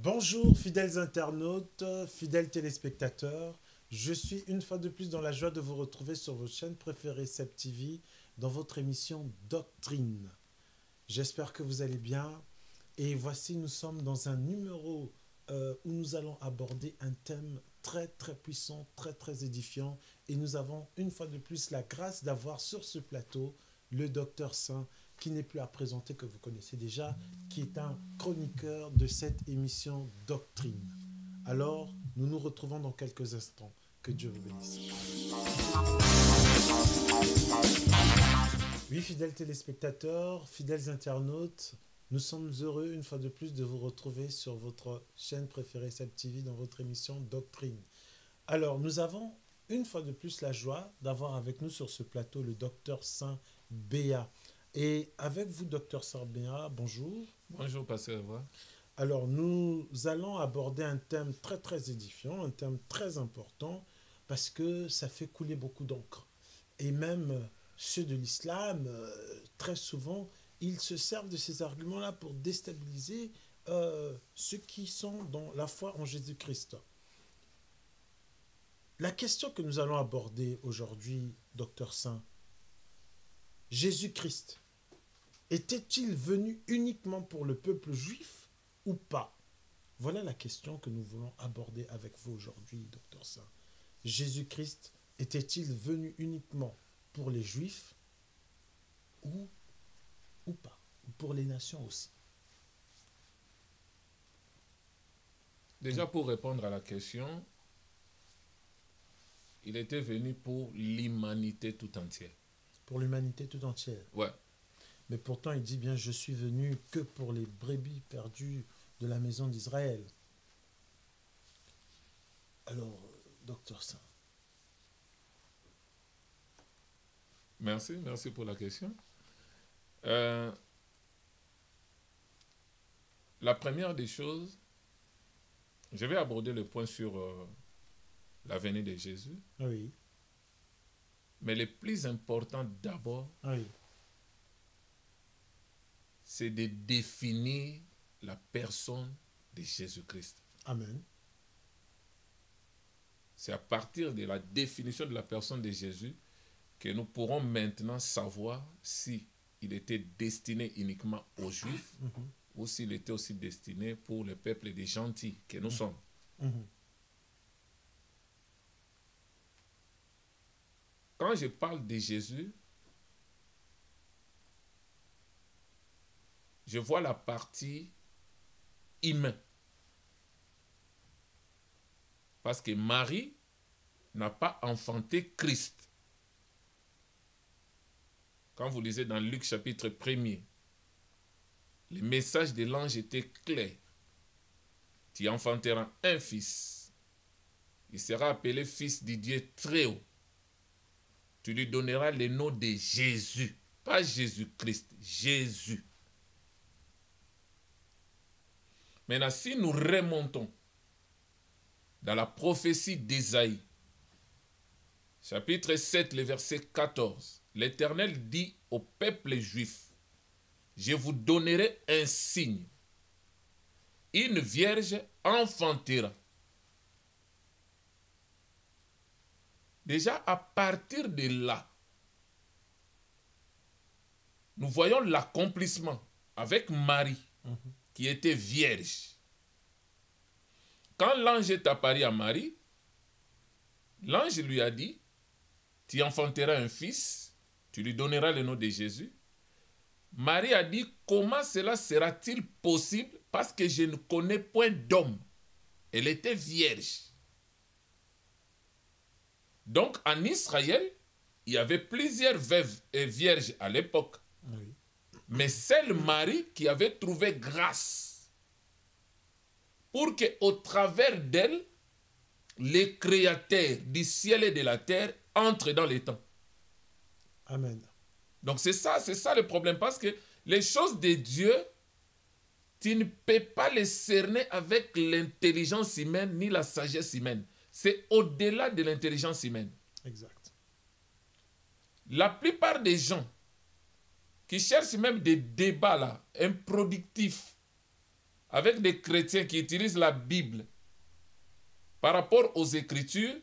Bonjour fidèles internautes, fidèles téléspectateurs. Je suis une fois de plus dans la joie de vous retrouver sur votre chaîne préférée Seb TV dans votre émission Doctrine. J'espère que vous allez bien et voici nous sommes dans un numéro où nous allons aborder un thème très puissant, très édifiant et nous avons une fois de plus la grâce d'avoir sur ce plateau le docteur Saint qui n'est plus à présenter, que vous connaissez déjà, qui est un chroniqueur de cette émission Doctrine. Alors, nous nous retrouvons dans quelques instants. Que Dieu vous bénisse. Oui, fidèles téléspectateurs, fidèles internautes, nous sommes heureux une fois de plus de vous retrouver sur votre chaîne préférée Seb TV dans votre émission Doctrine. Alors, nous avons une fois de plus la joie d'avoir avec nous sur ce plateau le docteur Saint Béat. Et avec vous, docteur Sarbéa, bonjour. Bonjour, pasteur Evra. Alors, nous allons aborder un thème très édifiant, un thème très important, parce que ça fait couler beaucoup d'encre. Et même ceux de l'islam, très souvent, ils se servent de ces arguments-là pour déstabiliser ceux qui sont dans la foi en Jésus-Christ. La question que nous allons aborder aujourd'hui, docteur Saint, Jésus-Christ, était-il venu uniquement pour le peuple juif ou pas? Voilà la question que nous voulons aborder avec vous aujourd'hui, docteur Saint. Jésus-Christ était-il venu uniquement pour les juifs ou pas? Ou pour les nations aussi? Déjà, pour répondre à la question, il était venu pour l'humanité tout entière. Pour l'humanité tout entière. Ouais. Mais pourtant, il dit bien, je suis venu que pour les brebis perdues de la maison d'Israël. Alors, docteur Saint. Merci pour la question. La première des choses, je vais aborder le point sur la venue de Jésus. Oui. Mais le plus important d'abord, Oui. c'est de définir la personne de Jésus-Christ. Amen. C'est à partir de la définition de la personne de Jésus que nous pourrons maintenant savoir si il était destiné uniquement aux Juifs ou s'il était aussi destiné pour le peuple des gentils que nous sommes. Quand je parle de Jésus, je vois la partie humaine. Parce que Marie n'a pas enfanté Christ. Quand vous lisez dans Luc chapitre 1er, le message de l'ange était clair. Tu enfanteras un fils. Il sera appelé fils du Dieu très haut. Tu lui donneras le nom de Jésus. Pas Jésus-Christ, Jésus. Maintenant, si nous remontons dans la prophétie d'Ésaïe, chapitre 7, le verset 14, l'Éternel dit au peuple juif, je vous donnerai un signe. Une vierge enfantera. Déjà, à partir de là, nous voyons l'accomplissement avec Marie, qui était vierge. Quand l'ange est apparu à Marie, l'ange lui a dit, tu enfanteras un fils, tu lui donneras le nom de Jésus. Marie a dit, comment cela sera-t-il possible parce que je ne connais point d'homme. Elle était vierge. Donc en Israël, il y avait plusieurs veuves et vierges à l'époque. Oui. Mais seule Marie qui avait trouvé grâce pour qu'au travers d'elle, les créateurs du ciel et de la terre entrent dans les temps. Amen. Donc c'est ça le problème, parce que les choses de Dieu, tu ne peux pas les cerner avec l'intelligence humaine ni la sagesse humaine. C'est au-delà de l'intelligence humaine. Exact. La plupart des gens qui cherchent même des débats là, improductifs, avec des chrétiens qui utilisent la Bible par rapport aux Écritures,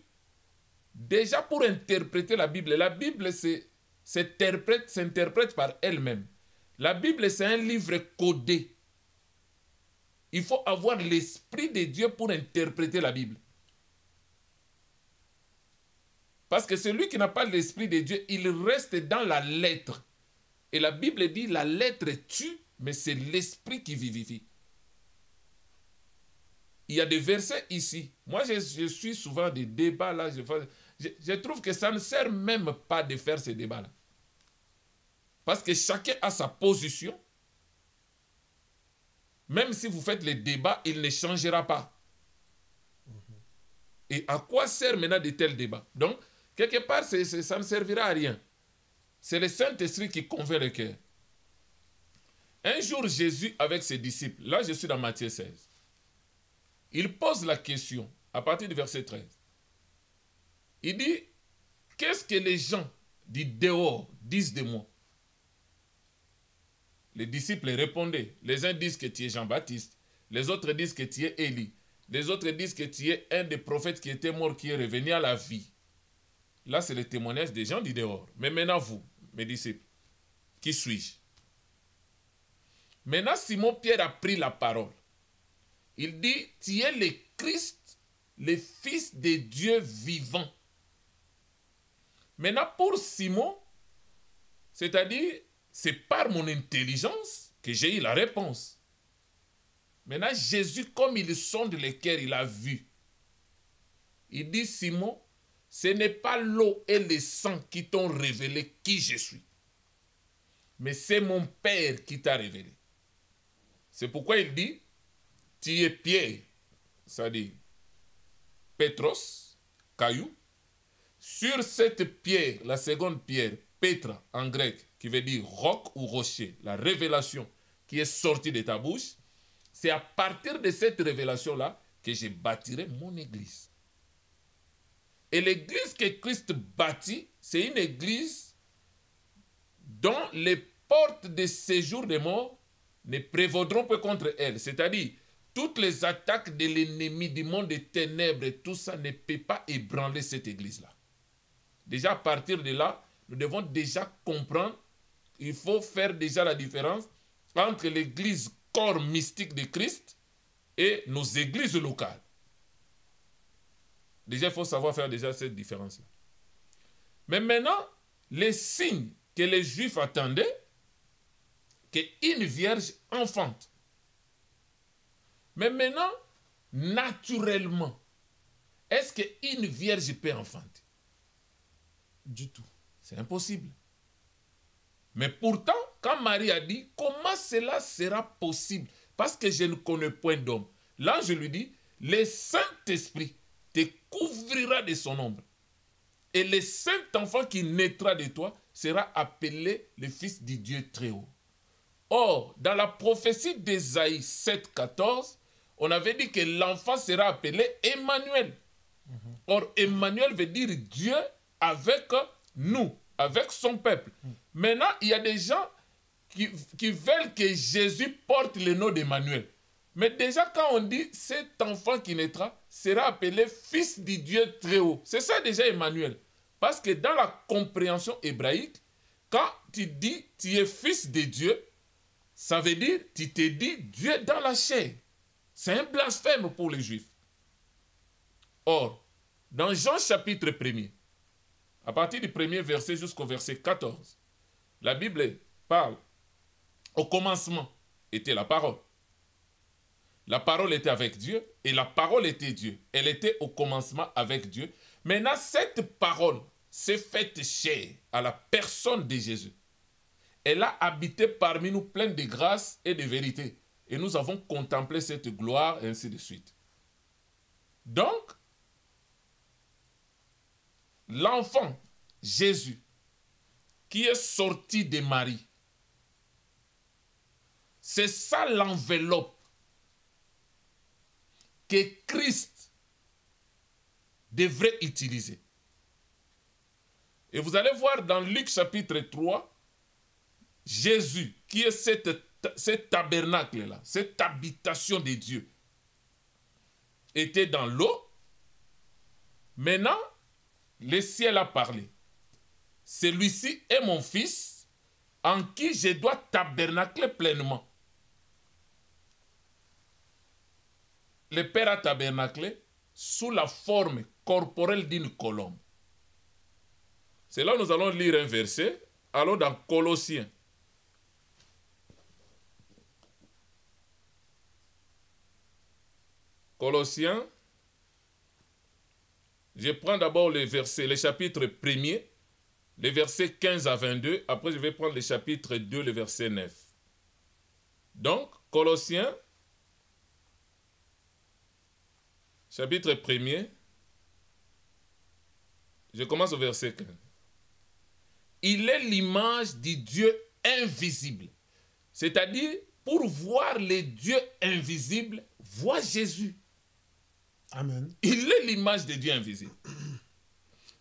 déjà pour interpréter la Bible s'interprète par elle-même. La Bible, c'est un livre codé. Il faut avoir l'Esprit de Dieu pour interpréter la Bible. Parce que celui qui n'a pas l'Esprit de Dieu, il reste dans la lettre. Et la Bible dit, la lettre tue, mais c'est l'Esprit qui vivifie. Il y a des versets ici. Moi, je suis souvent des débats là. Je trouve que ça ne sert même pas de faire ces débats-là. Parce que chacun a sa position. Même si vous faites les débats, il ne changera pas. Et à quoi sert maintenant de tels débats? Donc, quelque part, ça ne servira à rien. C'est le Saint-Esprit qui convainc le cœur. Un jour, Jésus, avec ses disciples, là je suis dans Matthieu 16, il pose la question, à partir du verset 13. Il dit, qu'est-ce que les gens du dehors disent de moi? Les disciples répondaient. Les uns disent que tu es Jean-Baptiste, les autres disent que tu es Élie, les autres disent que tu es un des prophètes qui était mort, qui est revenu à la vie. Là, c'est le témoignage des gens du dehors. Mais maintenant, vous, mes disciples, qui suis-je? Maintenant, Simon-Pierre a pris la parole. Il dit, tu es le Christ, le Fils de Dieu vivant. Maintenant, pour Simon, c'est-à-dire, c'est par mon intelligence que j'ai eu la réponse. Maintenant, Jésus, comme il sonde le cœur, il a vu. Il dit, Simon, ce n'est pas l'eau et le sang qui t'ont révélé qui je suis. Mais c'est mon Père qui t'a révélé. C'est pourquoi il dit, tu es Pierre, c'est-à-dire Pétros, caillou. Sur cette pierre, la seconde pierre, Pétra en grec, qui veut dire roc ou rocher, la révélation qui est sortie de ta bouche, c'est à partir de cette révélation-là que je bâtirai mon église. Et l'église que Christ bâtit, c'est une église dont les portes de séjour des morts ne prévaudront pas contre elle. C'est-à-dire, toutes les attaques de l'ennemi du monde des ténèbres et tout ça ne peut pas ébranler cette église-là. Déjà, à partir de là, nous devons déjà comprendre, il faut faire déjà la différence entre l'église corps mystique de Christ et nos églises locales. Déjà, il faut savoir faire déjà cette différence-là. Mais maintenant, les signes que les Juifs attendaient, qu'une vierge enfante. Mais maintenant, naturellement, est-ce qu'une vierge peut enfanter? Du tout. C'est impossible. Mais pourtant, quand Marie a dit, comment cela sera possible? Parce que je ne connais point d'homme. L'ange lui dit, le Saint-Esprit te couvrira de son ombre. Et le Saint-Enfant qui naîtra de toi sera appelé le Fils du Dieu très haut. Or, dans la prophétie d'Ésaïe 7,14, on avait dit que l'enfant sera appelé Emmanuel. Or, Emmanuel veut dire Dieu avec nous, avec son peuple. Maintenant, il y a des gens qui veulent que Jésus porte le nom d'Emmanuel. Mais déjà, quand on dit cet enfant qui naîtra sera appelé Fils du Dieu très haut. C'est ça déjà Emmanuel. Parce que dans la compréhension hébraïque, quand tu dis tu es fils de Dieu, ça veut dire tu te dis Dieu dans la chair. C'est un blasphème pour les Juifs. Or, dans Jean chapitre 1er, à partir du premier verset jusqu'au verset 14, la Bible parle, au commencement était la parole. La parole était avec Dieu et la parole était Dieu. Elle était au commencement avec Dieu. Maintenant, cette parole s'est faite chair à la personne de Jésus. Elle a habité parmi nous pleine de grâce et de vérité. Et nous avons contemplé cette gloire et ainsi de suite. Donc, l'enfant Jésus qui est sorti de Marie, c'est ça l'enveloppe que Christ devrait utiliser. Et vous allez voir dans Luc chapitre 3, Jésus, qui est cette cet tabernacle-là, cette habitation de Dieu, était dans l'eau. Maintenant, le ciel a parlé. Celui-ci est mon fils, en qui je dois tabernacler pleinement. Le Père a tabernaclé sous la forme corporelle d'une colombe. C'est là où nous allons lire un verset. Allons dans Colossiens. Colossiens. Je prends d'abord les versets, le chapitre 1er, les versets 15 à 22. Après, je vais prendre le chapitre 2, le verset 9. Donc, Colossiens, chapitre 1er, je commence au verset 15. Il est l'image du Dieu invisible. C'est-à-dire, pour voir les dieux invisibles, vois Jésus. Amen. Il est l'image de Dieu invisible.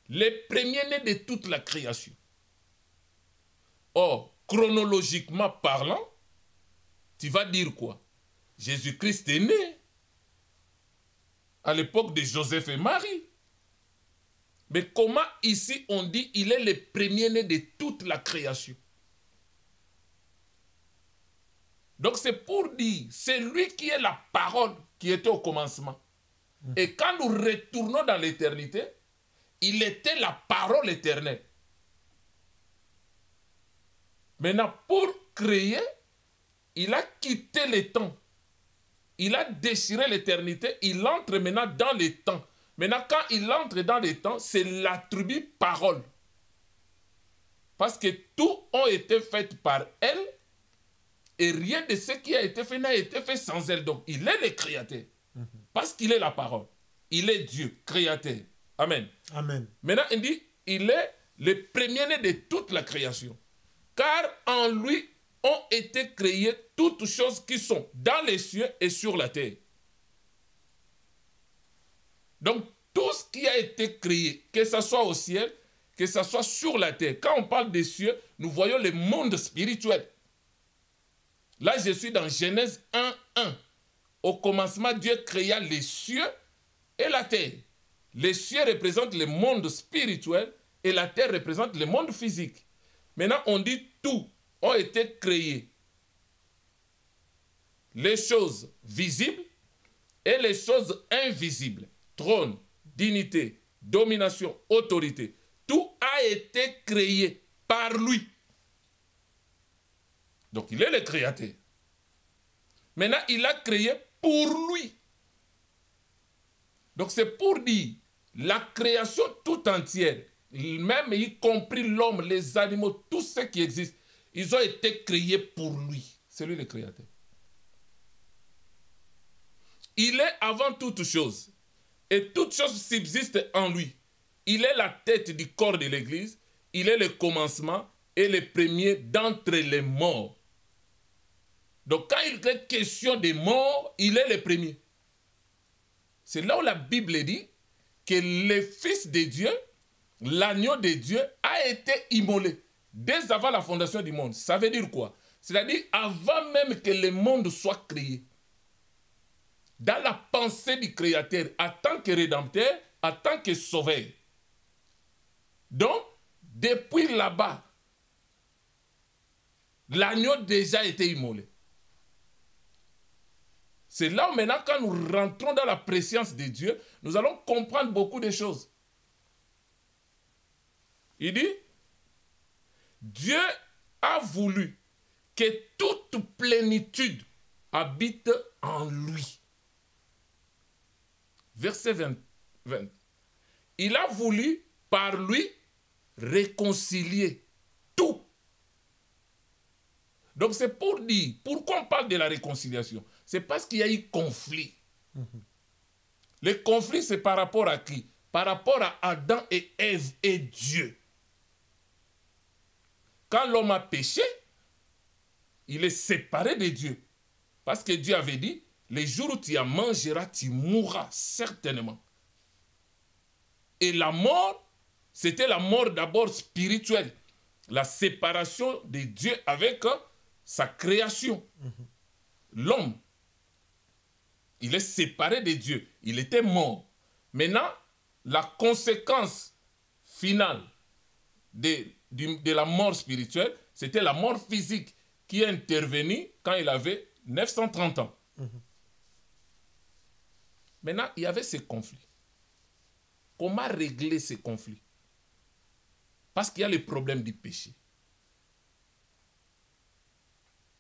Le premier-né de toute la création. Or, chronologiquement parlant, tu vas dire quoi? Jésus-Christ est né à l'époque de Joseph et Marie. Mais comment ici on dit il est le premier-né de toute la création? Donc c'est pour dire, c'est lui qui est la parole qui était au commencement. Et quand nous retournons dans l'éternité, il était la parole éternelle. Maintenant, pour créer, il a quitté le temps. Il a déchiré l'éternité, il entre maintenant dans le temps. Maintenant, quand il entre dans le temps, c'est l'attribut parole. Parce que tout a été fait par elle, et rien de ce qui a été fait n'a été fait sans elle. Donc, il est le créateur. Parce qu'il est la parole. Il est Dieu, créateur. Amen. Amen. Maintenant, il dit, il est le premier-né de toute la création. Car en lui ont été créées toutes choses qui sont dans les cieux et sur la terre. Donc, tout ce qui a été créé, que ce soit au ciel, que ce soit sur la terre. Quand on parle des cieux, nous voyons le monde spirituel. Là, je suis dans Genèse 1:1. Au commencement, Dieu créa les cieux et la terre. Les cieux représentent le monde spirituel et la terre représente le monde physique. Maintenant, on dit tout ont été créés. Les choses visibles et les choses invisibles. Trône, dignité, domination, autorité. Tout a été créé par lui. Donc, il est le créateur. Maintenant, il a créé pour lui. Donc, c'est pour dire, la création tout entière, même y compris l'homme, les animaux, tout ce qui existe, ils ont été créés pour lui. C'est lui le créateur. Il est avant toute chose. Et toute chose subsiste en lui. Il est la tête du corps de l'Église. Il est le commencement et le premier d'entre les morts. Donc quand il est question des morts, il est le premier. C'est là où la Bible dit que le Fils de Dieu, l'agneau de Dieu, a été immolé dès avant la fondation du monde. Ça veut dire quoi? C'est-à-dire avant même que le monde soit créé. Dans la pensée du Créateur, en tant que rédempteur, en tant que sauveur. Donc, depuis là-bas, l'agneau déjà été immolé. C'est là où maintenant, quand nous rentrons dans la préscience de Dieu, nous allons comprendre beaucoup de choses. Il dit, Dieu a voulu que toute plénitude habite en lui. Verset 20. Il a voulu, par lui, réconcilier tout. Donc c'est pour dire, pourquoi on parle de la réconciliation? C'est parce qu'il y a eu conflit. Le conflit, c'est par rapport à qui? Par rapport à Adam et Ève et Dieu. Quand l'homme a péché, il est séparé de Dieu. Parce que Dieu avait dit, les jours où tu en mangeras, tu mourras certainement. Et la mort, c'était la mort d'abord spirituelle. La séparation de Dieu avec sa création. L'homme, il est séparé de Dieu. Il était mort. Maintenant, la conséquence finale de la mort spirituelle, c'était la mort physique qui est intervenue quand il avait 930 ans. Maintenant, il y avait ces conflits. Comment régler ces conflits? Parce qu'il y a le problème du péché.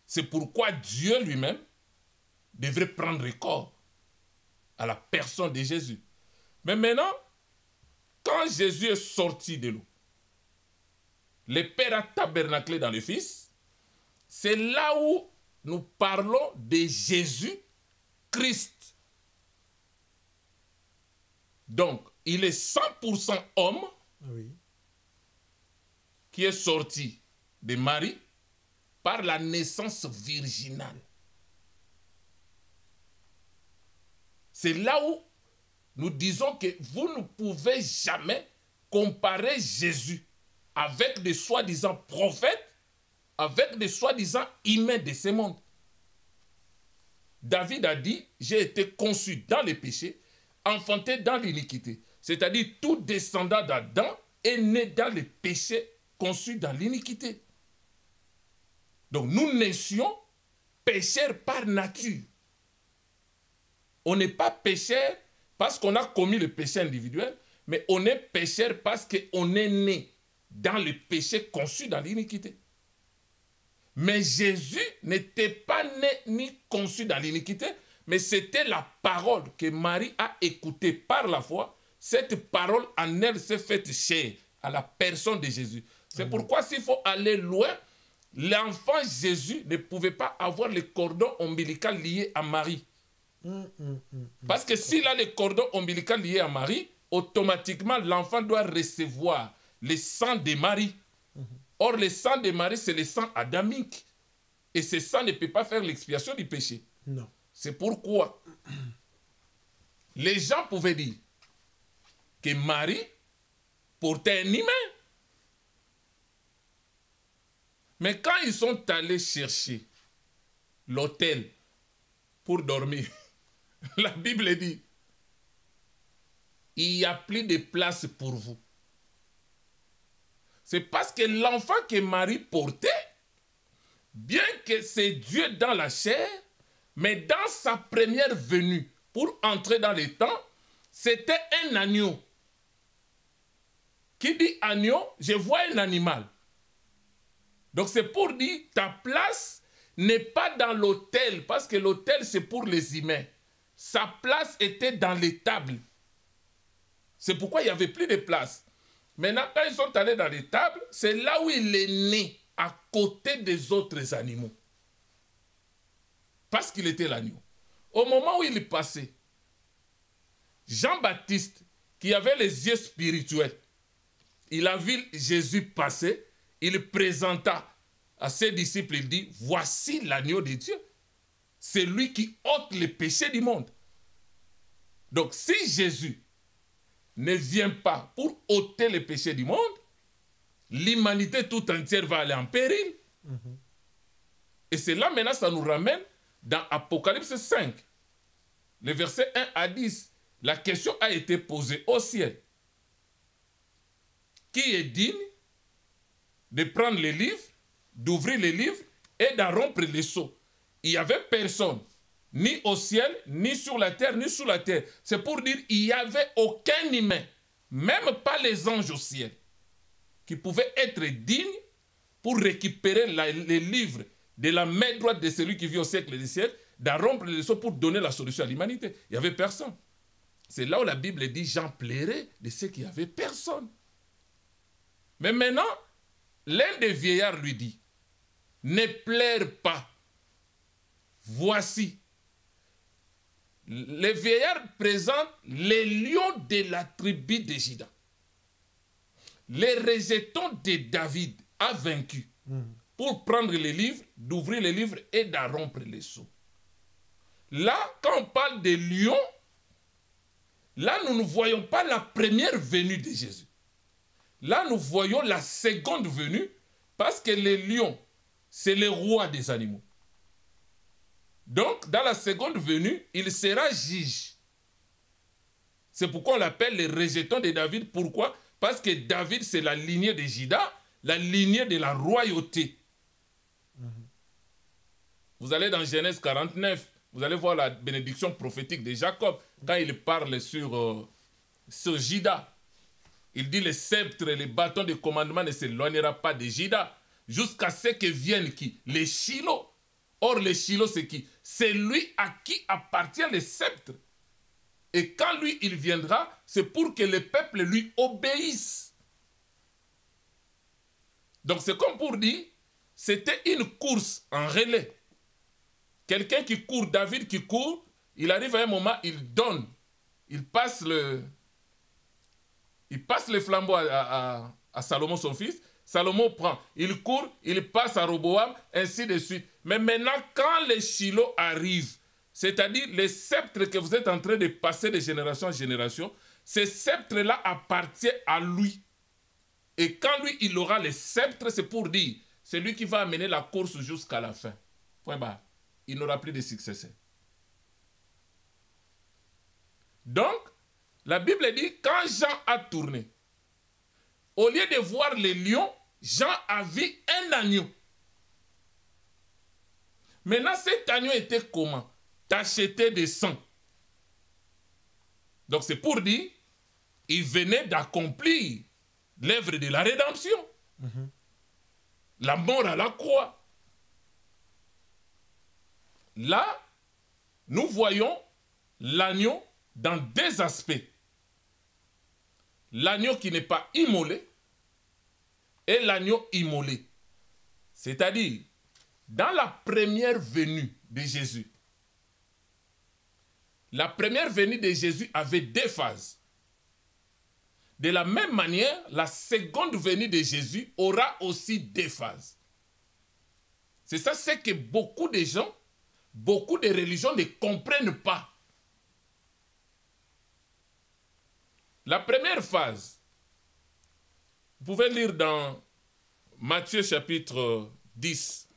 C'est pourquoi Dieu lui-même devrait prendre corps à la personne de Jésus. Mais maintenant, quand Jésus est sorti de l'eau, le Père a tabernaclé dans le Fils, c'est là où nous parlons de Jésus-Christ. Donc, il est 100% homme qui est sorti de Marie par la naissance virginale. C'est là où nous disons que vous ne pouvez jamais comparer Jésus avec des soi-disant prophètes, avec des soi-disant humains de ce monde. David a dit, j'ai été conçu dans le péché, enfanté dans l'iniquité. C'est-à-dire, tout descendant d'Adam est né dans le péché, conçu dans l'iniquité. Donc, nous naissions pécheurs par nature. On n'est pas pécheur parce qu'on a commis le péché individuel, mais on est pécheur parce qu'on est né dans le péché conçu dans l'iniquité. Mais Jésus n'était pas né ni conçu dans l'iniquité, mais c'était la parole que Marie a écoutée par la foi. Cette parole en elle s'est faite chair à la personne de Jésus. C'est pourquoi s'il faut aller loin, l'enfant Jésus ne pouvait pas avoir le cordon ombilical lié à Marie. Parce que s'il a le cordon ombilical lié à Marie, automatiquement l'enfant doit recevoir le sang de Marie. Or, le sang de Marie, c'est le sang adamique. Et ce sang ne peut pas faire l'expiation du péché. Non. C'est pourquoi les gens pouvaient dire que Marie portait un humain. Mais quand ils sont allés chercher l'autel pour dormir, la Bible dit, il n'y a plus de place pour vous. C'est parce que l'enfant que Marie portait, bien que c'est Dieu dans la chair, mais dans sa première venue, pour entrer dans les temps, c'était un agneau. Qui dit agneau, je vois un animal. Donc c'est pour dire, ta place n'est pas dans l'autel, parce que l'autel c'est pour les humains. Sa place était dans l'étable. C'est pourquoi il n'y avait plus de place. Maintenant, quand ils sont allés dans l'étable, c'est là où il est né, à côté des autres animaux. Parce qu'il était l'agneau. Au moment où il est passé, Jean-Baptiste, qui avait les yeux spirituels, il a vu Jésus passer, il présenta à ses disciples, il dit, voici l'agneau de Dieu. C'est lui qui ôte les péchés du monde. Donc si Jésus ne vient pas pour ôter les péchés du monde, l'humanité tout entière va aller en péril. Et c'est là maintenant, ça nous ramène dans Apocalypse 5, les versets 1 à 10. La question a été posée au ciel. Qui est digne de prendre les livres, d'ouvrir les livres et d'en rompre les sceaux? Il n'y avait personne, ni au ciel, ni sur la terre, ni sous la terre. C'est pour dire qu'il n'y avait aucun humain, même pas les anges au ciel, qui pouvaient être dignes pour récupérer les livres de la main droite de celui qui vit au siècle des siècles, d'en rompre les sceaux pour donner la solution à l'humanité. Il n'y avait personne. C'est là où la Bible dit, j'en plairai de ceux qui n'avaient personne. Mais maintenant, l'un des vieillards lui dit, ne pleure pas. Voici. Les vieillards présentent les lions de la tribu de Juda. Les rejetons de David a vaincu pour prendre les livres, d'ouvrir les livres et d'en rompre les sceaux. Là, quand on parle des lions, là, nous ne voyons pas la première venue de Jésus. Là, nous voyons la seconde venue parce que les lions, c'est le roi des animaux. Donc, dans la seconde venue, il sera juge. C'est pourquoi on l'appelle le rejeton de David. Pourquoi? Parce que David, c'est la lignée de Juda, la lignée de la royauté. Vous allez dans Genèse 49, vous allez voir la bénédiction prophétique de Jacob, quand il parle sur Juda. Il dit, le sceptre et le bâton de commandement ne s'éloignera pas de Juda, jusqu'à ce que vienne qui? Les Shiloh. Or, les Shiloh, c'est qui? C'est lui à qui appartient le sceptre. Et quand lui, il viendra, c'est pour que le peuple lui obéisse. Donc, c'est comme pour dire, c'était une course en relais. Quelqu'un qui court, David qui court, il arrive à un moment, il donne, il passe le flambeau à Salomon, son fils. Salomon prend, il court, il passe à Roboam, ainsi de suite. Mais maintenant, quand les Shiloh arrivent, c'est-à-dire les sceptres que vous êtes en train de passer de génération en génération, ce sceptre-là appartient à lui. Et quand lui, il aura le sceptre, c'est pour dire, c'est lui qui va amener la course jusqu'à la fin. Point barre. Il n'aura plus de successeur. Donc, la Bible dit, quand Jean a tourné, au lieu de voir les lions, Jean a vu un agneau. Maintenant, cet agneau était comment? Tacheté de sang. Donc, c'est pour dire, il venait d'accomplir l'œuvre de la rédemption. La mort à la croix. Là, nous voyons l'agneau dans deux aspects. L'agneau qui n'est pas immolé et l'agneau immolé. C'est-à-dire, dans la première venue de Jésus, la première venue de Jésus avait deux phases. De la même manière, la seconde venue de Jésus aura aussi deux phases. C'est ça, c'est que beaucoup de gens, beaucoup de religions ne comprennent pas. La première phase, vous pouvez lire dans Matthieu chapitre 10.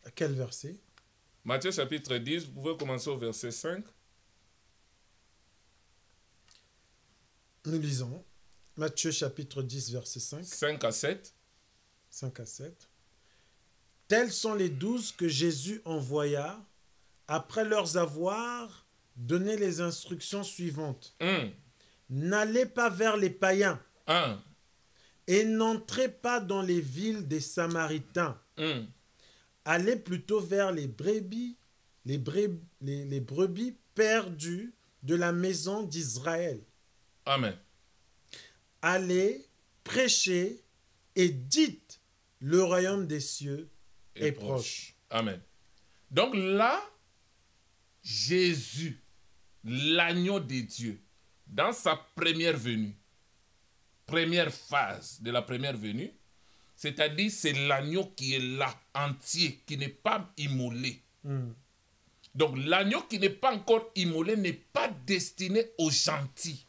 À quel verset? Matthieu chapitre 10, vous pouvez commencer au verset 5. Nous lisons Matthieu chapitre 10, verset 5. 5 à 7. 5 à 7. Tels sont les 12 que Jésus envoya après leur avoir donné les instructions suivantes. N'allez pas vers les païens et n'entrez pas dans les villes des Samaritains. Allez plutôt vers les brebis perdues de la maison d'Israël. Amen. Allez prêcher et dites, le royaume des cieux est proche. Amen. Donc là, Jésus, l'agneau de Dieu, dans sa première venue, première phase de la première venue, c'est-à-dire c'est l'agneau qui est là, entier, qui n'est pas immolé. Donc l'agneau qui n'est pas encore immolé n'est pas destiné aux gentils.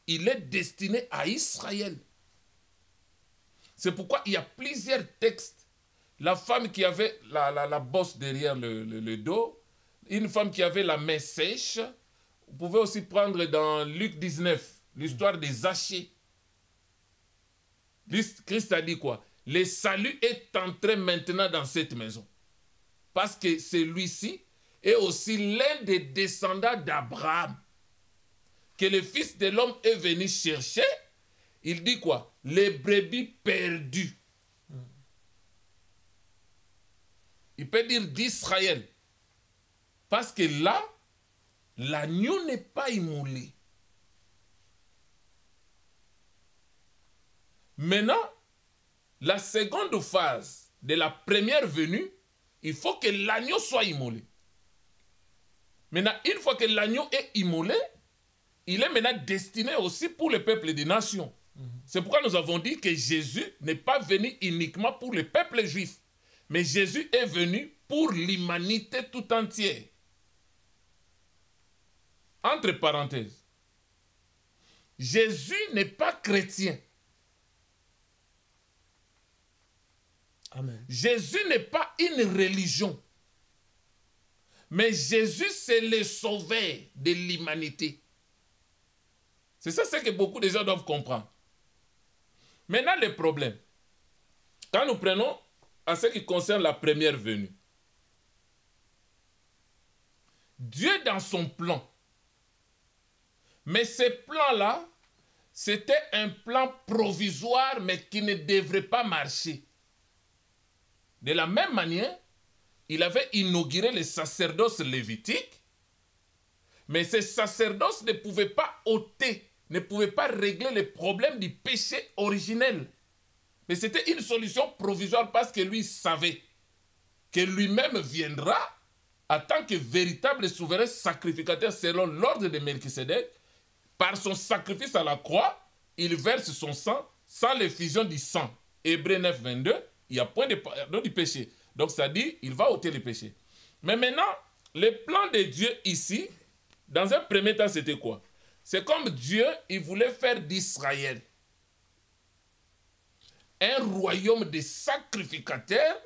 Il est destiné à Israël. C'est pourquoi il y a plusieurs textes. La femme qui avait la bosse derrière le dos, une femme qui avait la main sèche. Vous pouvez aussi prendre dans Luc 19, l'histoire des Zachée. Christ a dit quoi? Le salut est entré maintenant dans cette maison. Parce que celui-ci est aussi l'un des descendants d'Abraham. Que le Fils de l'homme est venu chercher. Il dit quoi? Les brebis perdues. Il peut dire d'Israël. Parce que là, l'agneau n'est pas immolé. Maintenant, la seconde phase de la première venue, il faut que l'agneau soit immolé. Maintenant, une fois que l'agneau est immolé, il est maintenant destiné aussi pour le peuple des nations. C'est pourquoi nous avons dit que Jésus n'est pas venu uniquement pour le peuple juif, mais Jésus est venu pour l'humanité tout entière. Entre parenthèses, Jésus n'est pas chrétien. Amen. Jésus n'est pas une religion. Mais Jésus, c'est le sauveur de l'humanité. C'est ça ce que beaucoup de gens doivent comprendre. Maintenant, le problème, quand nous prenons à ce qui concerne la première venue, Dieu dans son plan, mais ce plan-là, c'était un plan provisoire, mais qui ne devrait pas marcher. De la même manière, il avait inauguré le sacerdoce lévitique, mais ce sacerdoce ne pouvait pas ôter, ne pouvait pas régler le problème du péché originel. Mais c'était une solution provisoire parce que lui savait que lui-même viendra en tant que véritable souverain sacrificateur selon l'ordre de Melchisédek. Par son sacrifice à la croix, il verse son sang sans l'effusion du sang. Hébreux 9, 22, il n'y a point de pardon du péché. Donc ça dit, il va ôter le péché. Mais maintenant, le plan de Dieu ici, dans un premier temps, c'était quoi? C'est comme Dieu, il voulait faire d'Israël un royaume de sacrificateurs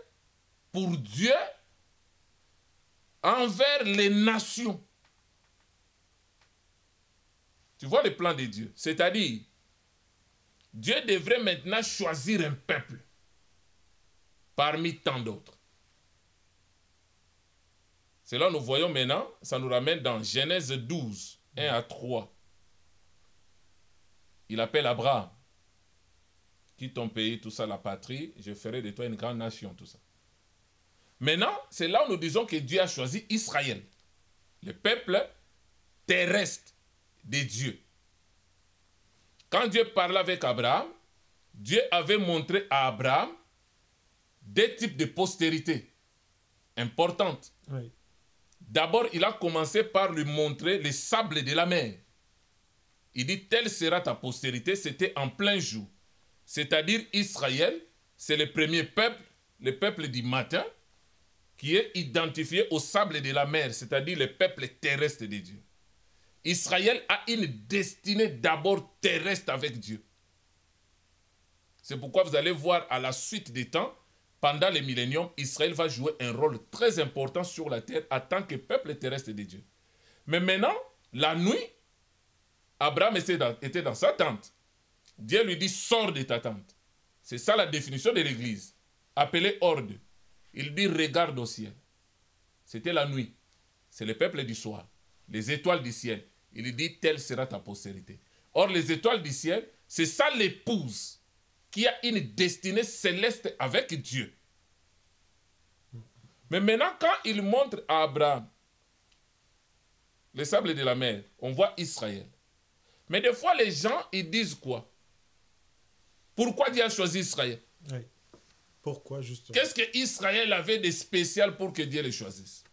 pour Dieu envers les nations. Tu vois le plan de Dieu. C'est-à-dire, Dieu devrait maintenant choisir un peuple parmi tant d'autres. C'est là que nous voyons maintenant, ça nous ramène dans Genèse 12, 1 à 3. Il appelle Abraham. Quitte ton pays, tout ça, la patrie, je ferai de toi une grande nation, tout ça. Maintenant, c'est là où nous disons que Dieu a choisi Israël, le peuple terrestre de Dieu. Quand Dieu parlait avec Abraham, Dieu avait montré à Abraham deux types de postérité importantes. Oui. D'abord, il a commencé par lui montrer les sables de la mer. Il dit, telle sera ta postérité, c'était en plein jour. C'est-à-dire Israël, c'est le premier peuple, le peuple du matin, qui est identifié au sable de la mer, c'est-à-dire le peuple terrestre de Dieu. Israël a une destinée d'abord terrestre avec Dieu. C'est pourquoi vous allez voir à la suite des temps, pendant les milléniums, Israël va jouer un rôle très important sur la terre en tant que peuple terrestre de Dieu. Mais maintenant, la nuit, Abraham était dans sa tente. Dieu lui dit, sors de ta tente. C'est ça la définition de l'église, appelée horde. Il dit, regarde au ciel. C'était la nuit. C'est le peuple du soir. Les étoiles du ciel. Il dit, telle sera ta postérité. Or, les étoiles du ciel, c'est ça l'épouse qui a une destinée céleste avec Dieu. Mais maintenant, quand il montre à Abraham les sables de la mer, on voit Israël. Mais des fois, les gens, ils disent quoi? Pourquoi Dieu a choisi Israël? Oui. Pourquoi, justement? Qu'est-ce que Israël avait de spécial pour que Dieu le choisisse?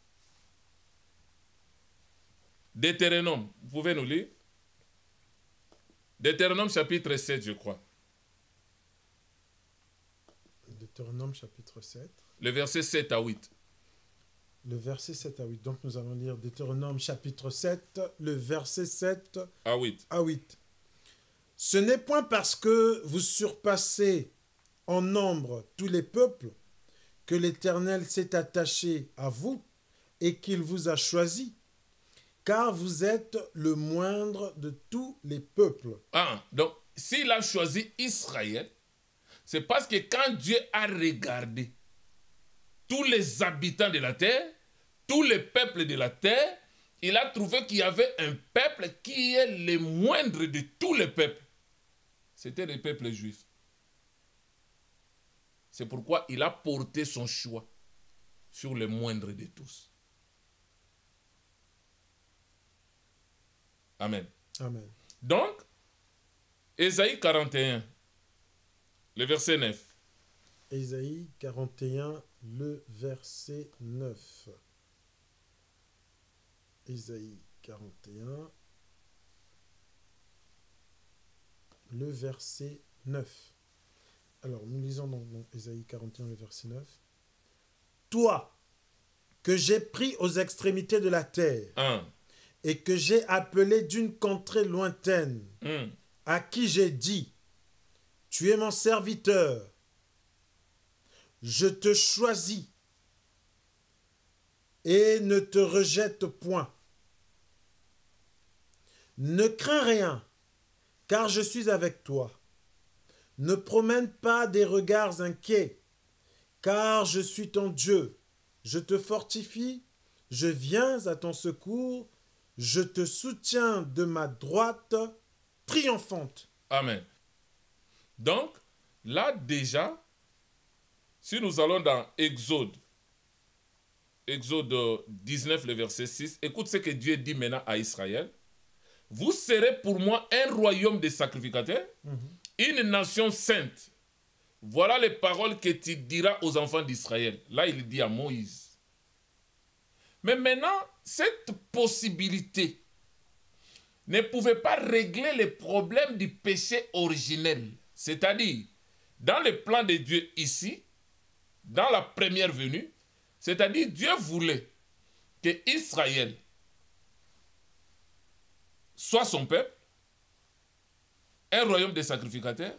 Deutéronome, vous pouvez nous lire? Deutéronome chapitre 7, je crois. Deutéronome chapitre 7. Le verset 7 à 8. Le verset 7 à 8. Donc nous allons lire Deutéronome chapitre 7, le verset 7 À 8. à 8. Ce n'est point parce que vous surpassez en nombre tous les peuples que l'Éternel s'est attaché à vous et qu'il vous a choisi, car vous êtes le moindre de tous les peuples. Ah, donc, s'il a choisi Israël, c'est parce que quand Dieu a regardé tous les habitants de la terre, tous les peuples de la terre, il a trouvé qu'il y avait un peuple qui est le moindre de tous les peuples. C'était le peuple juif. C'est pourquoi il a porté son choix sur le moindre de tous. Amen. Amen. Donc, Ésaïe 41, le verset 9. Ésaïe 41, le verset 9. Ésaïe 41, le verset 9. Alors, nous lisons donc Ésaïe 41, le verset 9. Toi, que j'ai pris aux extrémités de la terre, 1. et que j'ai appelé d'une contrée lointaine, à qui j'ai dit, tu es mon serviteur, je te choisis et ne te rejette point. Ne crains rien, car je suis avec toi. Ne promène pas des regards inquiets, car je suis ton Dieu. Je te fortifie, je viens à ton secours, je te soutiens de ma droite triomphante. Amen. Donc, là déjà, si nous allons dans Exode 19, le verset 6, écoute ce que Dieu dit maintenant à Israël. Vous serez pour moi un royaume de sacrificateurs, une nation sainte. Voilà les paroles que tu diras aux enfants d'Israël. Là, il dit à Moïse. Mais maintenant, cette possibilité ne pouvait pas régler les problèmes du péché originel. C'est-à-dire, dans le plan de Dieu ici, dans la première venue, c'est-à-dire Dieu voulait que Israël soit son peuple, un royaume de sacrificateurs,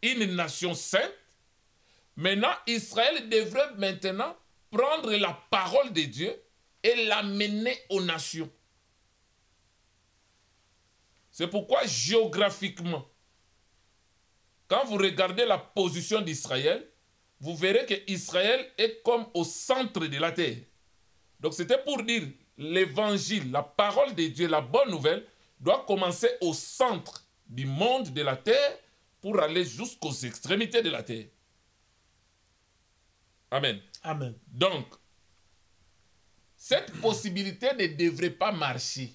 une nation sainte. Maintenant, Israël devrait maintenant prendre la parole de Dieu et l'amener aux nations. C'est pourquoi géographiquement, quand vous regardez la position d'Israël, vous verrez que Israël est comme au centre de la terre. Donc c'était pour dire l'évangile, la parole de Dieu, la bonne nouvelle, doit commencer au centre du monde de la terre pour aller jusqu'aux extrémités de la terre. Amen. Amen. Donc, cette possibilité ne devrait pas marcher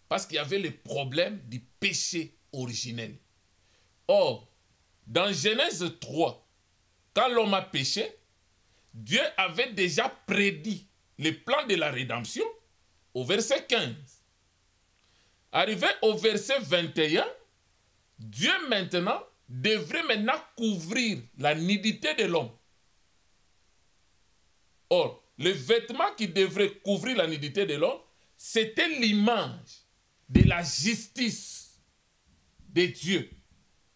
parce qu'il y avait le problème du péché originel. Or, dans Genèse 3, quand l'homme a péché, Dieu avait déjà prédit le plan de la rédemption au verset 15. Arrivé au verset 21, Dieu maintenant devrait maintenant couvrir la nudité de l'homme. Or, le vêtement qui devrait couvrir la nudité de l'homme, c'était l'image de la justice de Dieu.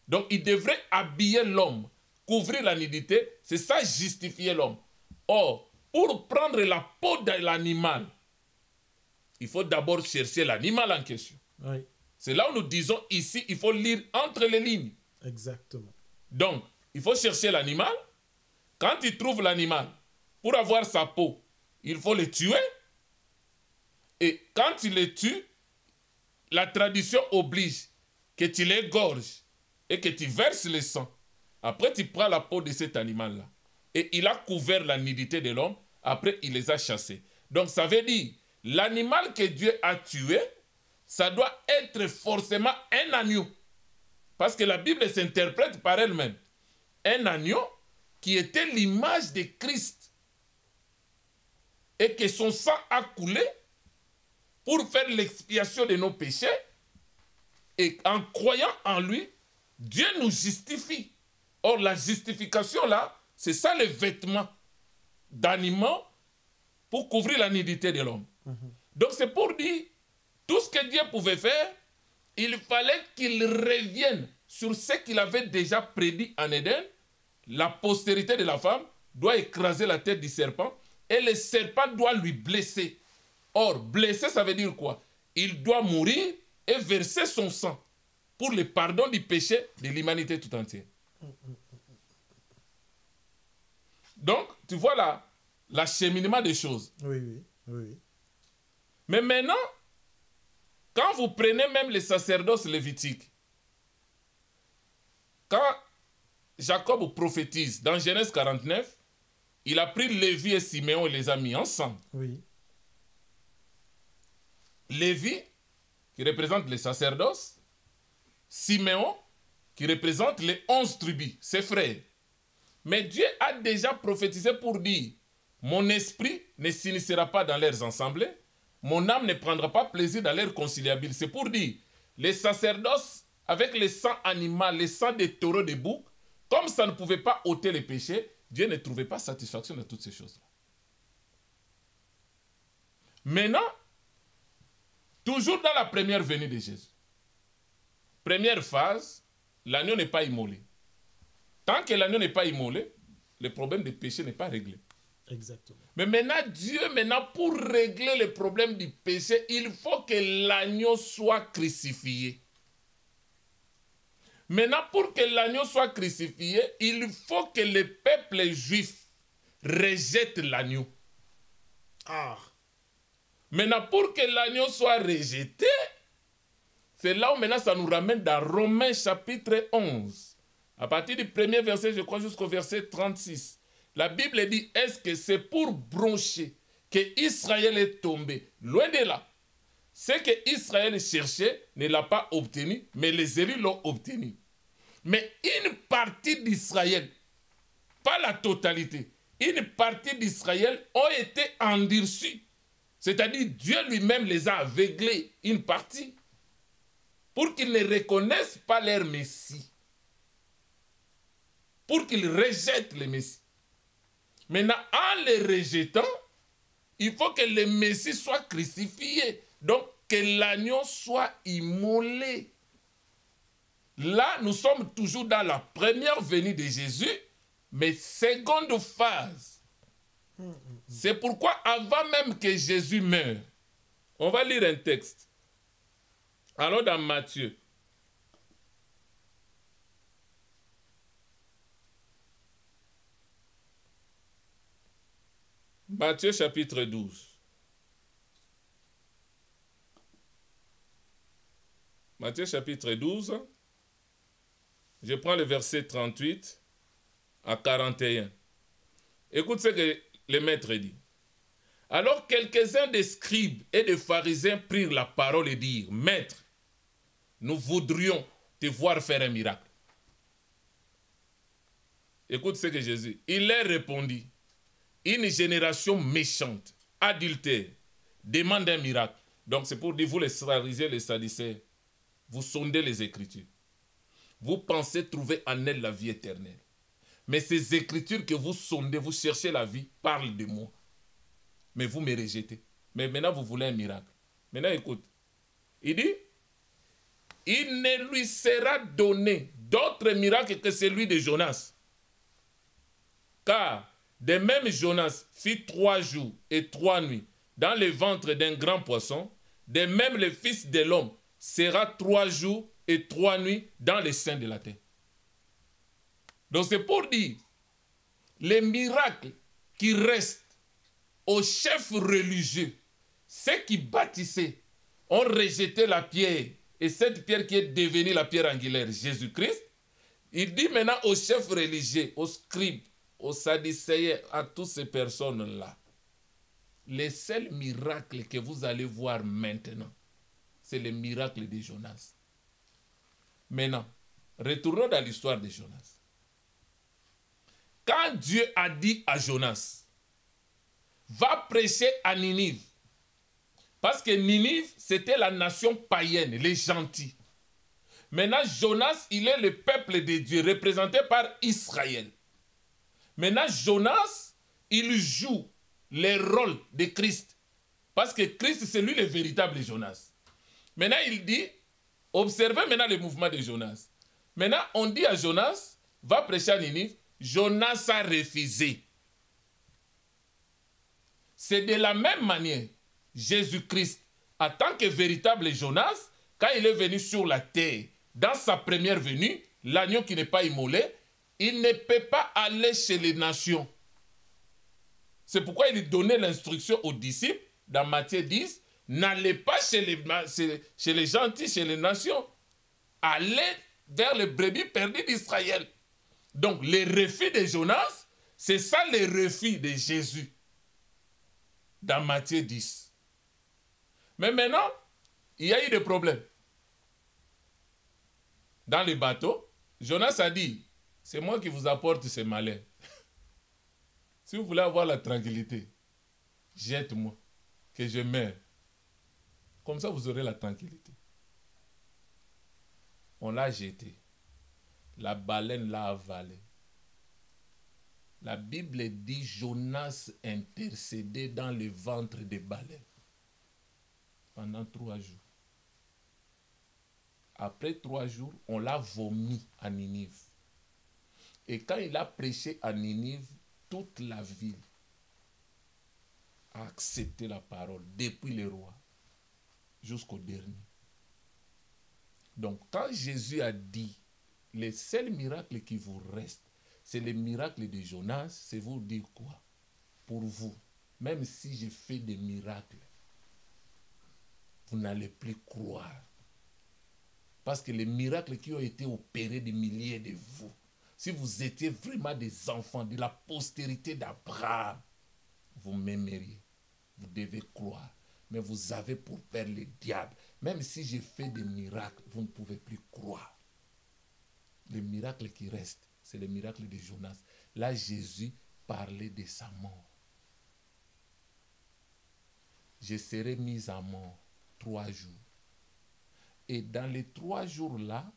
Donc, il devrait habiller l'homme, couvrir la nudité, c'est ça justifier l'homme. Or, pour prendre la peau de l'animal, il faut d'abord chercher l'animal en question. Oui. C'est là où nous disons ici, il faut lire entre les lignes. Exactement. Donc, il faut chercher l'animal. Quand il trouve l'animal, pour avoir sa peau, il faut le tuer. Et quand il le tue, la tradition oblige que tu l'égorges et que tu verses le sang. Après, tu prends la peau de cet animal-là. Et il a couvert la nudité de l'homme. Après, il les a chassés. Donc, ça veut dire, l'animal que Dieu a tué, ça doit être forcément un agneau. Parce que la Bible s'interprète par elle-même. Un agneau qui était l'image de Christ. Et que son sang a coulé pour faire l'expiation de nos péchés. Et en croyant en lui, Dieu nous justifie. Or, la justification là, c'est ça le vêtement d'animaux pour couvrir la nudité de l'homme. Donc, c'est pour dire, tout ce que Dieu pouvait faire, il fallait qu'il revienne sur ce qu'il avait déjà prédit en Éden. La postérité de la femme doit écraser la tête du serpent et le serpent doit lui blesser. Or, blesser, ça veut dire quoi? Il doit mourir et verser son sang pour le pardon du péché de l'humanité tout entière. Donc, tu vois là, l'acheminement des choses. Oui, oui, oui. Mais maintenant, quand vous prenez même les sacerdoces lévitiques, quand Jacob prophétise dans Genèse 49, il a pris Lévi et Siméon et les a mis ensemble. Oui. Lévi, qui représente les sacerdoces, Siméon, qui représente les 11 tribus, ses frères. Mais Dieu a déjà prophétisé pour dire, mon esprit ne s'initiera pas dans leurs assemblées, mon âme ne prendra pas plaisir dans leurs conciliables. C'est pour dire, les sacerdoces, avec le sang animal, le sang des taureaux, des boucs, comme ça ne pouvait pas ôter les péchés, Dieu ne trouvait pas satisfaction de toutes ces choses-là. Maintenant, toujours dans la première venue de Jésus. Première phase, l'agneau n'est pas immolé. Tant que l'agneau n'est pas immolé, le problème du péché n'est pas réglé. Exactement. Mais maintenant, Dieu, pour régler le problème du péché, il faut que l'agneau soit crucifié. Maintenant, pour que l'agneau soit crucifié, il faut que le peuple juif rejette l'agneau. Ah. Maintenant, pour que l'agneau soit rejeté, c'est là où maintenant ça nous ramène dans Romains chapitre 11. À partir du premier verset, je crois, jusqu'au verset 36. La Bible dit, est-ce que c'est pour broncher que Israël est tombé? Loin de là. Ce que Israël cherchait ne l'a pas obtenu, mais les élus l'ont obtenu. Mais une partie d'Israël, pas la totalité, une partie d'Israël ont été endurcis. C'est-à-dire Dieu lui-même les a aveuglés, une partie, pour qu'ils ne reconnaissent pas leur Messie. Pour qu'ils rejettent le Messie. Maintenant, en les rejetant, il faut que le Messie soit crucifié. Donc, que l'agneau soit immolé. Là, nous sommes toujours dans la première venue de Jésus, mais seconde phase. C'est pourquoi, avant même que Jésus meure, on va lire un texte. Alors, dans Matthieu, Matthieu chapitre 12. Matthieu chapitre 12. Je prends le verset 38 à 41. Écoute ce que le maître dit. Alors quelques-uns des scribes et des pharisiens prirent la parole et dirent, Maître, nous voudrions te voir faire un miracle. Écoute ce que Jésus, il leur répondit, une génération méchante, adultère, demande un miracle. Donc c'est pour dire, vous les pharisiens, les sadducéens, vous sondez les Écritures. Vous pensez trouver en elle la vie éternelle. Mais ces Écritures que vous sondez, vous cherchez la vie, parlent de moi. Mais vous me rejetez. Mais maintenant, vous voulez un miracle. Maintenant, écoute. Il dit, il ne lui sera donné d'autre miracle que celui de Jonas. Car de même Jonas fit 3 jours et 3 nuits dans le ventre d'un grand poisson, de même le Fils de l'homme sera 3 jours et 3 nuits dans les seins de la terre. Donc c'est pour dire, les miracles qui restent aux chefs religieux, ceux qui bâtissaient, ont rejeté la pierre, et cette pierre qui est devenue la pierre angulaire, Jésus-Christ, il dit maintenant aux chefs religieux, aux scribes, aux sadducéens, à toutes ces personnes-là, les seuls miracles que vous allez voir maintenant, c'est le miracle de Jonas. Maintenant, retournons dans l'histoire de Jonas. Quand Dieu a dit à Jonas, va prêcher à Ninive, parce que Ninive, c'était la nation païenne, les gentils. Maintenant, Jonas, il est le peuple de Dieu, représenté par Israël. Maintenant, Jonas, il joue le rôle de Christ, parce que Christ, c'est lui le véritable Jonas. Maintenant, il dit, observez maintenant le mouvement de Jonas. Maintenant, on dit à Jonas, va prêcher à Ninive. Jonas a refusé. C'est de la même manière, Jésus-Christ, en tant que véritable Jonas, quand il est venu sur la terre, dans sa première venue, l'agneau qui n'est pas immolé, il ne peut pas aller chez les nations. C'est pourquoi il donnait l'instruction aux disciples, dans Matthieu 10, n'allez pas chez les gentils, chez les nations. Allez vers les brebis perdues d'Israël. Donc, le refus de Jonas, c'est ça le refus de Jésus. Dans Matthieu 10. Mais maintenant, il y a eu des problèmes. Dans le bateau, Jonas a dit, c'est moi qui vous apporte ce malheur. Si vous voulez avoir la tranquillité, jette-moi, que je meure. Comme ça, vous aurez la tranquillité. On l'a jeté. La baleine l'a avalé. La Bible dit Jonas intercédait dans le ventre des baleines. pendant 3 jours. Après 3 jours, on l'a vomi à Ninive. Et quand il a prêché à Ninive, toute la ville a accepté la parole, depuis le roi jusqu'au dernier. Donc, quand Jésus a dit, les seuls miracles qui vous restent, c'est les miracles de Jonas, c'est vous dire quoi? Pour vous, même si j'ai fait des miracles, vous n'allez plus croire. Parce que les miracles qui ont été opérés des milliers de vous, si vous étiez vraiment des enfants de la postérité d'Abraham, vous m'aimeriez. Vous devez croire. Mais vous avez pour père le diable. Même si j'ai fait des miracles, vous ne pouvez plus croire. Les miracles qui restent, c'est les miracles de Jonas. Là, Jésus parlait de sa mort. Je serai mis à mort 3 jours. Et dans les 3 jours-là,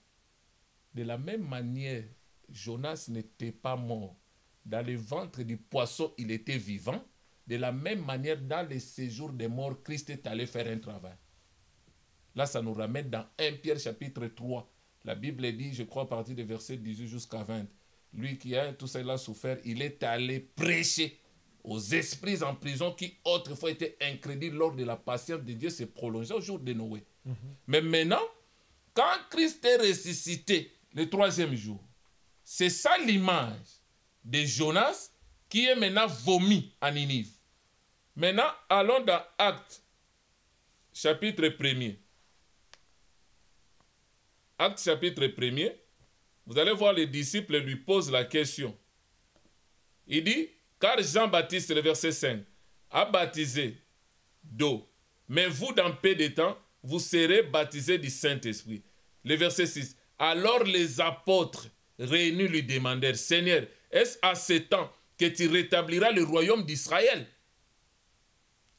de la même manière, Jonas n'était pas mort. Dans le ventre du poisson, il était vivant. De la même manière, dans les séjours des morts, Christ est allé faire un travail. Là, ça nous ramène dans 1 Pierre chapitre 3. La Bible dit, je crois, à partir du verset 18 jusqu'à 20. Lui qui a tout cela souffert, il est allé prêcher aux esprits en prison qui autrefois étaient incrédules lors de la patience de Dieu, s'est prolongé au jour de Noé. Mais maintenant, quand Christ est ressuscité le 3e jour, c'est ça l'image de Jonas qui est maintenant vomi à Ninive. Maintenant, allons dans Actes, chapitre 1er. Actes, chapitre 1er. Vous allez voir, les disciples lui posent la question. Il dit, car Jean-Baptiste, le verset 5, a baptisé d'eau. Mais vous, dans peu de temps, vous serez baptisés du Saint-Esprit. Le verset 6. Alors les apôtres réunis lui demandèrent, Seigneur, est-ce à ce temps que tu rétabliras le royaume d'Israël?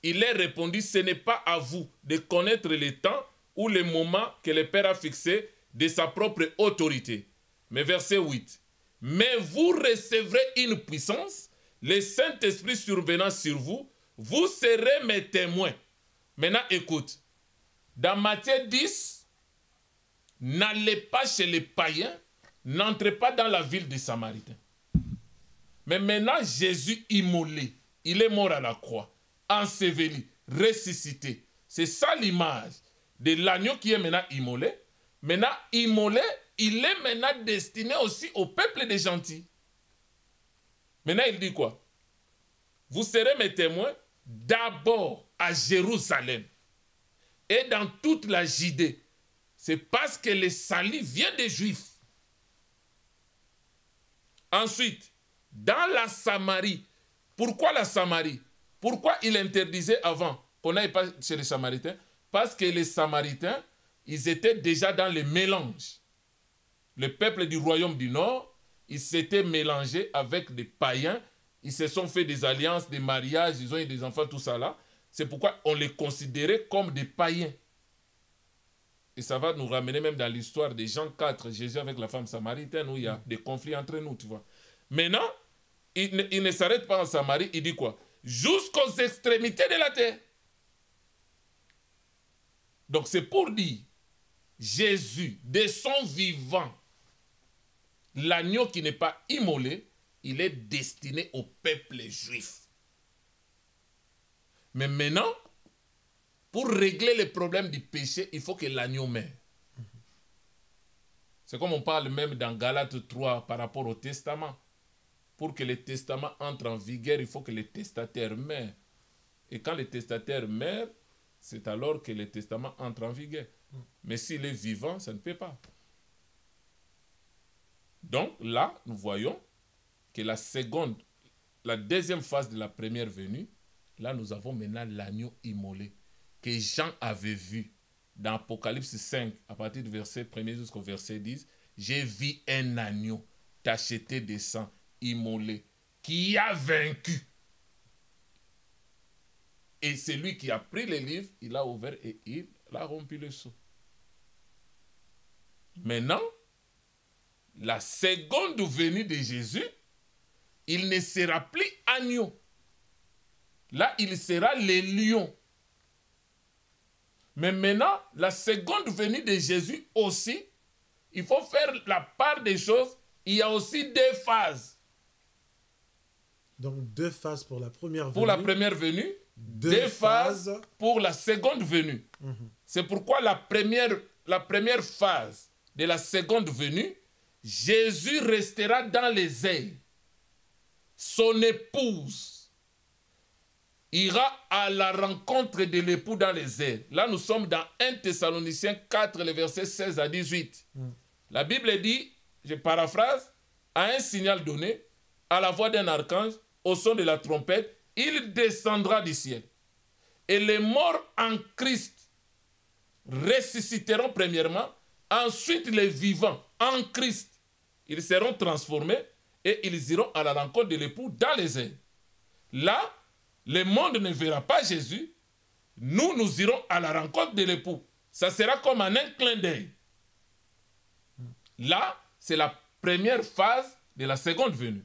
Il leur répondit, ce n'est pas à vous de connaître le temps ou le moment que le Père a fixé de sa propre autorité. Mais verset 8. Mais vous recevrez une puissance, le Saint-Esprit survenant sur vous, vous serez mes témoins. Maintenant, écoute. Dans Matthieu 10, n'allez pas chez les païens, n'entrez pas dans la ville des Samaritains. Mais maintenant, Jésus immolé, il est mort à la croix, enseveli, ressuscité. C'est ça l'image de l'agneau qui est maintenant immolé. Maintenant, immolé, il est maintenant destiné aussi au peuple des gentils. Maintenant, il dit quoi? Vous serez mes témoins d'abord à Jérusalem et dans toute la Judée. C'est parce que le salut vient des Juifs. Ensuite, dans la Samarie. Pourquoi la Samarie? Pourquoi il interdisait avant qu'on n'aille pas chez les Samaritains? Parce que les Samaritains, ils étaient déjà dans le mélange. Le peuple du royaume du Nord, ils s'étaient mélangés avec des païens. Ils se sont fait des alliances, des mariages, ils ont eu des enfants, tout ça là. C'est pourquoi on les considérait comme des païens. Et ça va nous ramener même dans l'histoire de Jean 4, Jésus avec la femme samaritaine, où il y a des conflits entre nous, tu vois. Maintenant, il ne s'arrête pas en Samarie, il dit quoi? Jusqu'aux extrémités de la terre. Donc c'est pour dire, Jésus, de son vivant, l'agneau qui n'est pas immolé, il est destiné au peuple juif. Mais maintenant, pour régler les problèmes du péché, il faut que l'agneau meure. C'est comme on parle même dans Galates 3 par rapport au testament. Pour que le testament entre en vigueur, il faut que le testataire meure. Et quand le testataire meurt, c'est alors que le testament entre en vigueur. Mais s'il est vivant, ça ne peut pas. Donc là, nous voyons que la deuxième phase de la première venue, là nous avons maintenant l'agneau immolé que Jean avait vu dans Apocalypse 5, à partir du verset 1er jusqu'au verset 10. J'ai vu un agneau tacheté de sang, immolé, qui a vaincu. Et c'est lui qui a pris le livre, il l'a ouvert et il a rompu le sceau. Maintenant, la seconde venue de Jésus, il ne sera plus agneau. Là, il sera le lion. Mais maintenant, la seconde venue de Jésus aussi, il faut faire la part des choses. Il y a aussi deux phases. Donc, deux phases pour la première venue. Pour la première venue, deux phases pour la seconde venue. C'est pourquoi la première phase de la seconde venue, Jésus restera dans les airs. Son épouse ira à la rencontre de l'époux dans les airs. Là, nous sommes dans 1 Thessaloniciens 4, les versets 16 à 18. La Bible dit, je paraphrase, à un signal donné, à la voix d'un archange, au son de la trompette, il descendra du ciel. Et les morts en Christ ressusciteront premièrement, ensuite les vivants en Christ, ils seront transformés et ils iront à la rencontre de l'époux dans les airs. Là, le monde ne verra pas Jésus, nous irons à la rencontre de l'époux. Ça sera comme un clin d'œil. Là, c'est la première phase de la seconde venue.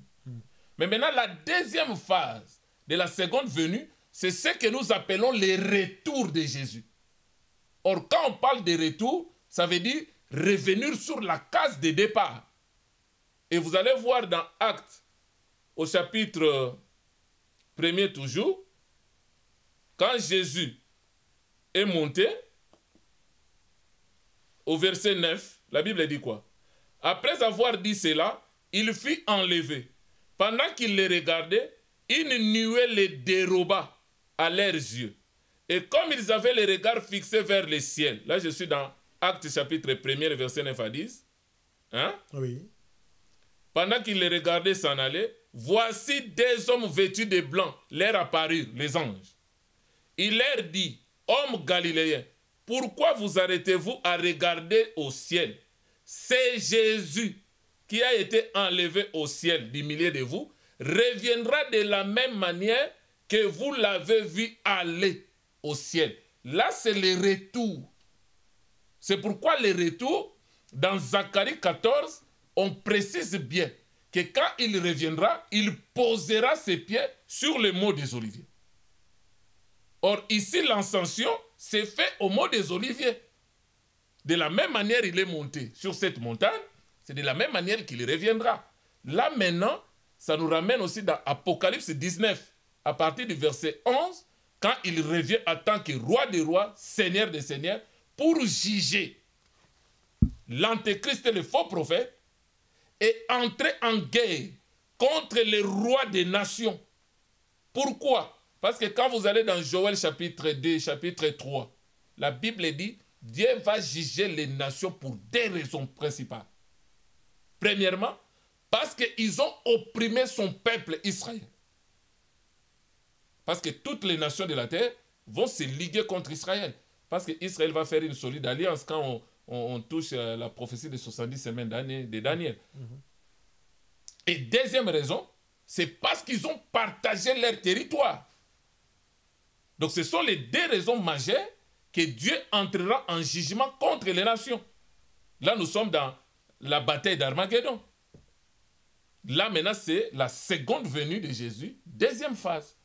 Mais maintenant, la deuxième phase de la seconde venue, c'est ce que nous appelons le retour de Jésus. Or, quand on parle de retour, ça veut dire revenir sur la case de départ. Et vous allez voir dans Actes, au chapitre 1er toujours, quand Jésus est monté, au verset 9, la Bible dit quoi? Après avoir dit cela, il fut enlevé. Pendant qu'il les regardait, une nuée les déroba à leurs yeux. Et comme ils avaient les regards fixés vers le ciel, là je suis dans Actes chapitre 1er, verset 9 à 10. Hein? Oui. Pendant qu'ils les regardaient s'en aller, voici des hommes vêtus de blanc leur apparurent, les anges. Il leur dit, hommes galiléens, pourquoi vous arrêtez-vous à regarder au ciel? C'est Jésus qui a été enlevé au ciel du milieu de vous, reviendra de la même manière que vous l'avez vu aller au ciel. Là, c'est le retour. C'est pourquoi le retour, dans Zacharie 14, on précise bien que quand il reviendra, il posera ses pieds sur le mont des Oliviers. Or, ici, l'ascension s'est faite au mont des Oliviers. De la même manière, il est monté sur cette montagne, c'est de la même manière qu'il reviendra. Là, maintenant, ça nous ramène aussi dans Apocalypse 19, à partir du verset 11, quand il revient en tant que roi des rois, seigneur des seigneurs, pour juger l'antéchrist et le faux prophète et entrer en guerre contre les rois des nations. Pourquoi? Parce que quand vous allez dans Joël chapitre 2, chapitre 3, la Bible dit, Dieu va juger les nations pour deux raisons principales. Premièrement, parce qu'ils ont opprimé son peuple Israël. Parce que toutes les nations de la terre vont se liguer contre Israël. Parce qu'Israël va faire une solide alliance quand on touche la prophétie de 70 semaines de Daniel. Et deuxième raison, c'est parce qu'ils ont partagé leur territoire. Donc ce sont les deux raisons majeures que Dieu entrera en jugement contre les nations. Là, nous sommes dans la bataille d'Armageddon. Là, maintenant, c'est la seconde venue de Jésus, deuxième phase.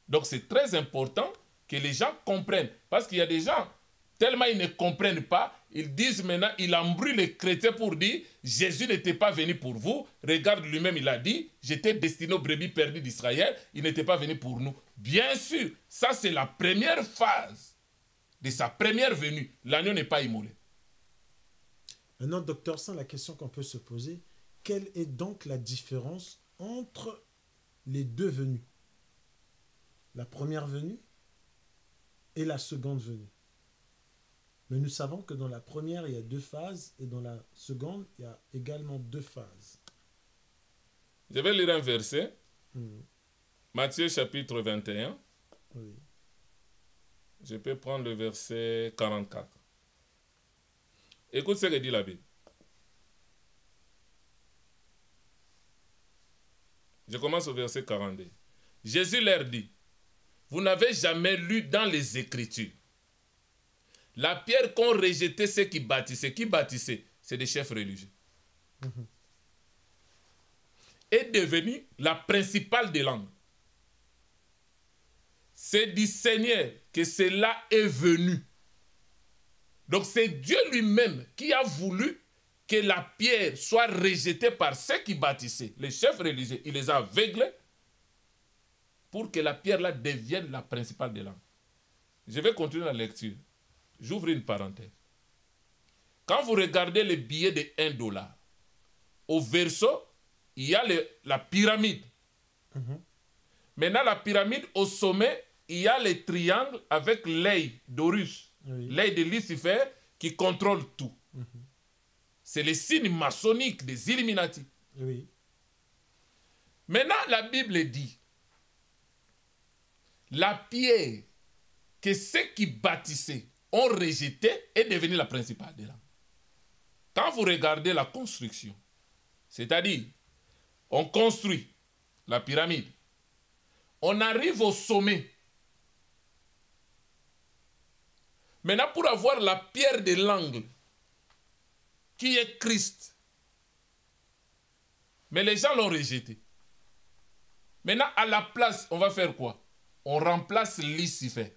Donc, c'est très important que les gens comprennent. Parce qu'il y a des gens, tellement ils ne comprennent pas, ils disent maintenant, il embrouille les chrétiens pour dire, Jésus n'était pas venu pour vous. Regarde lui-même, il a dit, j'étais destiné aux brebis perdues d'Israël, il n'était pas venu pour nous. Bien sûr, ça c'est la première phase de sa première venue. L'agneau n'est pas immolé. Maintenant, docteur Saint, la question qu'on peut se poser, quelle est donc la différence entre les deux venues? La première venue et la seconde venue. Mais nous savons que dans la première, il y a deux phases et dans la seconde, il y a également deux phases. Je vais lire un verset. Matthieu chapitre 21. Oui. Je peux prendre le verset 44. Écoute ce que dit la Bible. Je commence au verset 42. Jésus leur dit, vous n'avez jamais lu dans les Écritures la pierre qu'ont rejetée ceux qui bâtissaient. Qui bâtissaient? C'est des chefs religieux. Est devenue la principale des langues. c'est du Seigneur que cela est venu. Donc c'est Dieu lui-même qui a voulu que la pierre soit rejetée par ceux qui bâtissaient. Les chefs religieux, il les a aveuglés pour que la pierre là devienne la principale des langues. Je vais continuer la lecture. J'ouvre une parenthèse. Quand vous regardez les billets de $1, au verso, il y a la pyramide. Maintenant, la pyramide, au sommet, il y a les triangles avec l'œil d'Horus, l'œil de Lucifer, qui contrôle tout. C'est les signes maçonniques des Illuminati. Maintenant, la Bible dit, la pierre que ceux qui bâtissaient ont rejetée est devenue la principale des langues. Quand vous regardez la construction, c'est-à-dire, on construit la pyramide, on arrive au sommet. Maintenant, pour avoir la pierre de l'angle, qui est Christ, mais les gens l'ont rejeté. Maintenant, à la place, on va faire quoi? On remplace Lucifer.